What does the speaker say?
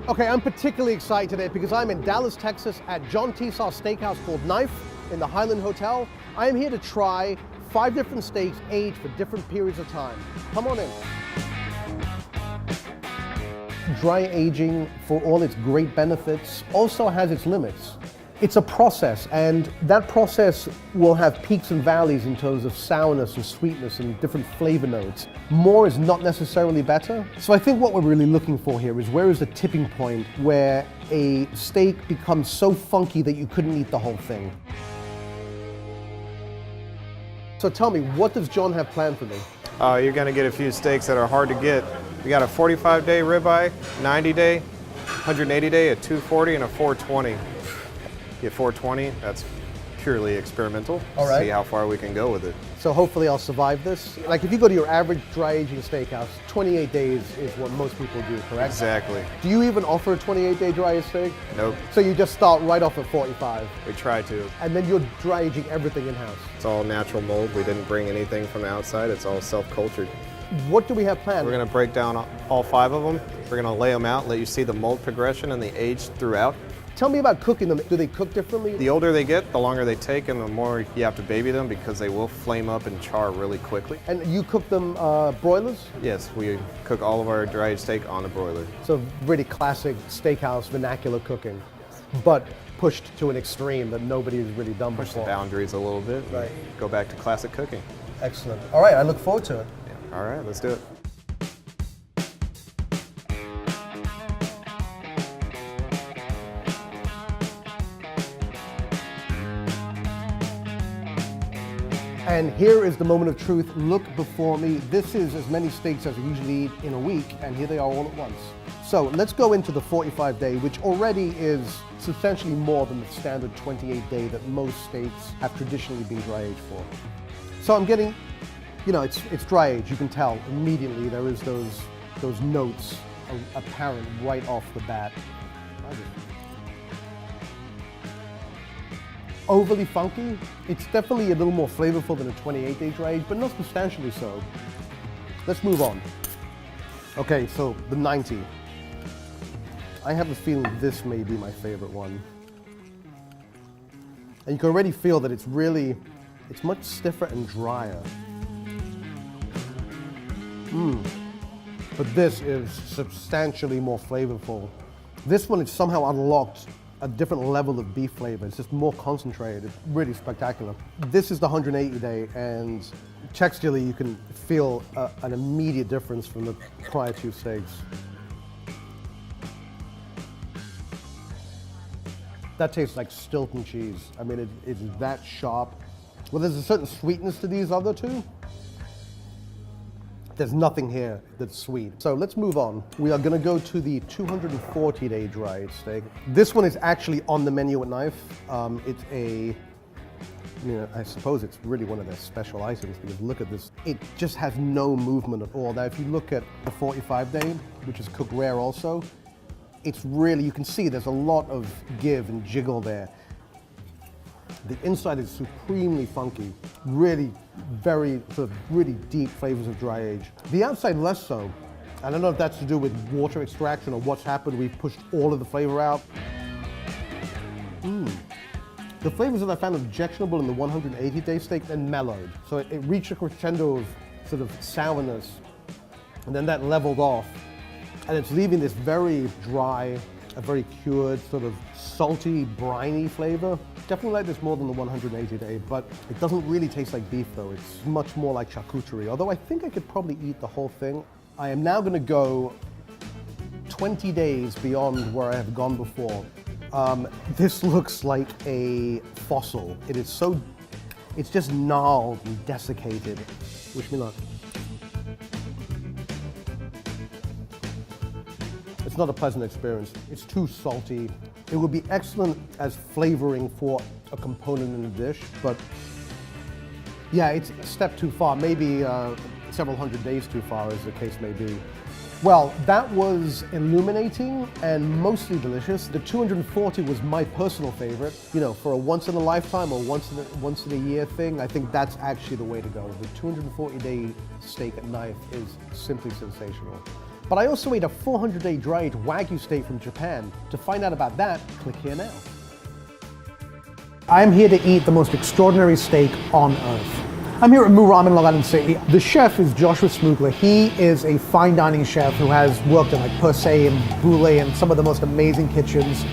Okay, I'm particularly excited today because I'm in Dallas, Texas at John Tesaw Steakhouse called Knife in the Highland Hotel. I am here to try 5 different steaks aged for different periods of time. Come on in. Dry aging, for all its great benefits, also has its limits. It's a process, and that process will have peaks and valleys in terms of sourness and sweetness and different flavor notes. More is not necessarily better. So I think what we're really looking for here is where is the tipping point where a steak becomes so funky that you couldn't eat the whole thing. So tell me, what does John have planned for me? You're going to get a few steaks that are hard to get. We got a 45-day ribeye, 90-day, 180-day, a 240, and a 420. Get 420, that's purely experimental. All right. See how far we can go with it. So hopefully I'll survive this. Like if you go to your average dry aging steakhouse, 28 days is what most people do, correct? Exactly. Do you even offer a 28-day dry aged steak? Nope. So you just start right off at 45? We try to. And then you're dry aging everything in-house? It's all natural mold. We didn't bring anything from the outside. It's all self-cultured. What do we have planned? We're going to break down all 5 of them. We're going to lay them out, let you see the mold progression and the age throughout. Tell me about cooking them. Do they cook differently? The older they get, the longer they take and the more you have to baby them because they will flame up and char really quickly. And you cook them broilers? Yes, we cook all of our dry aged steak on the broiler. So really classic steakhouse vernacular cooking, but pushed to an extreme that nobody has really done Push the before. boundaries a little bit. Right. Go back to classic cooking. Excellent. All right, I look forward to it. All right, let's do it. And here is the moment of truth. Look before me. This is as many steaks as I usually eat in a week, and here they are all at once. So let's go into the 45-day, which already is substantially more than the standard 28-day that most steaks have traditionally been dry aged for. So I'm getting, you know, it's dry aged. You can tell immediately there is those notes apparent right off the bat. Overly funky. It's definitely a little more flavorful than a 28-day dry age, but not substantially so. Let's move on. Okay, so the 90. I have a feeling this may be my favorite one. And you can already feel that it's much stiffer and drier. But this is substantially more flavorful. This one is somehow unlocked a different level of beef flavor. It's just more concentrated. It's really spectacular. This is the 180-day, and texturally you can feel an immediate difference from the prior 2 steaks. That tastes like Stilton cheese. I mean, it's that sharp. Well, there's a certain sweetness to these other 2. There's nothing here that's sweet. So let's move on. We are gonna go to the 240-day dry aged steak. This one is actually on the menu at Knife. I suppose it's really one of their special items because look at this. It just has no movement at all. Now, if you look at the 45-day, which is cooked rare also, it's really, you can see there's a lot of give and jiggle there. The inside is supremely funky, really very sort of really deep flavors of dry age. The outside less so. I don't know if that's to do with water extraction or what's happened. We've pushed all of the flavor out. The flavors that I found objectionable in the 180-day steak then mellowed. So it reached a crescendo of sort of sourness, and then that leveled off. And it's leaving this very dry, a very cured, sort of salty, briny flavor. Definitely like this more than the 180-day, but it doesn't really taste like beef though. It's much more like charcuterie, although I think I could probably eat the whole thing. I am now gonna go 20 days beyond where I have gone before. This looks like a fossil. It is so, it's just gnarled and desiccated. Wish me luck. It's not a pleasant experience. It's too salty. It would be excellent as flavoring for a component in a dish, but yeah, it's a step too far. Maybe several hundred days too far, as the case may be. Well, that was illuminating and mostly delicious. The 240 was my personal favorite. You know, for a once in a lifetime or once in a year thing, I think that's actually the way to go. The 240-day steak at Knife is simply sensational. But I also ate a 400-day dried Wagyu steak from Japan. To find out about that, click here now. I'm here to eat the most extraordinary steak on earth. I'm here at Moo Ramen in Long Island City. The chef is Joshua Smoogler. He is a fine dining chef who has worked in like Per Se and Boulé and some of the most amazing kitchens